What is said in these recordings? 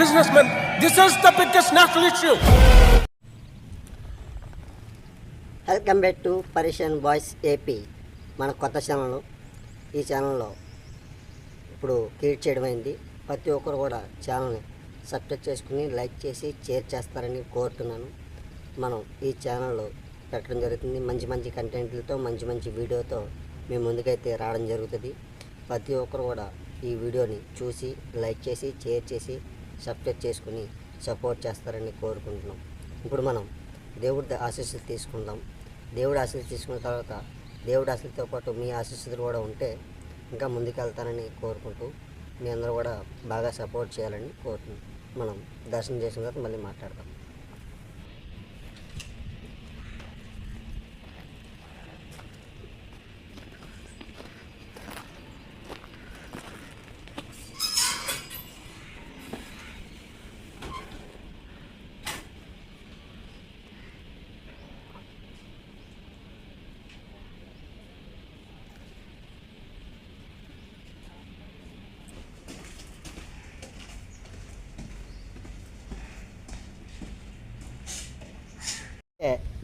businessmen. This is the biggest national issue. Welcome back to Pareshan boys AP. మన కొత్త channel. ఈ ఛానల్లో ఇప్పుడు క్రియేట్ చేయడం అయింది. ప్రతి ఒక్కరు కూడా ఛానల్ని సబ్స్క్రైబ్ చేసుకుని లైక్ చేసి షేర్ చేస్తారని కోరుతున్నాను. మనం ఈ ఛానల్లో పెట్టడం జరుగుతుంది. మంచి మంచి కంటెంట్లతో మంచి మంచి వీడియోతో మేము ముందుకైతే రావడం జరుగుతుంది. ప్రతి ఒక్కరు కూడా ఈ వీడియోని చూసి లైక్ చేసి షేర్ చేసి సబ్స్క్రైబ్ చేసుకుని సపోర్ట్ చేస్తారని కోరుకుంటున్నాం. ఇప్పుడు మనం దేవుడి ఆశీస్సులు తీసుకుందాం. దేవుడి ఆశీస్సులు తీసుకున్న తర్వాత దేవుడి ఆశీస్సులతో పాటు మీ ఆశీస్సులు కూడా ఉంటే ఇంకా ముందుకెళ్తానని కోరుకుంటూ మీ అందరూ కూడా బాగా సపోర్ట్ చేయాలని కోరుతున్నాం. మనం దర్శనం చేసిన తర్వాత మళ్ళీ మాట్లాడదాం.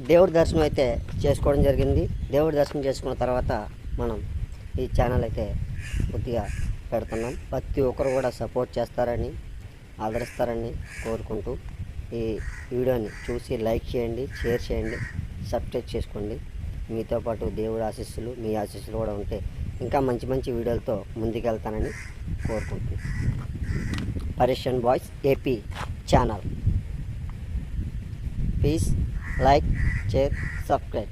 దేవుడి దర్శనం అయితే చేసుకోవడం జరిగింది. దేవుడి దర్శనం చేసుకున్న తర్వాత మనం ఈ ఛానల్ అయితే కొద్దిగా పెడుతున్నాం. ప్రతి ఒక్కరు కూడా సపోర్ట్ చేస్తారని ఆదరిస్తారని కోరుకుంటూ ఈ వీడియోని చూసి లైక్ చేయండి, షేర్ చేయండి, సబ్స్క్రైబ్ చేసుకోండి. మీతో పాటు దేవుడి ఆశీస్సులు మీ ఆశీస్సులు కూడా ఉంటే ఇంకా మంచి మంచి వీడియోలతో ముందుకెళ్తానని కోరుకుంటున్నాను. Pareshan boys AP channel. Please like, share, subscribe.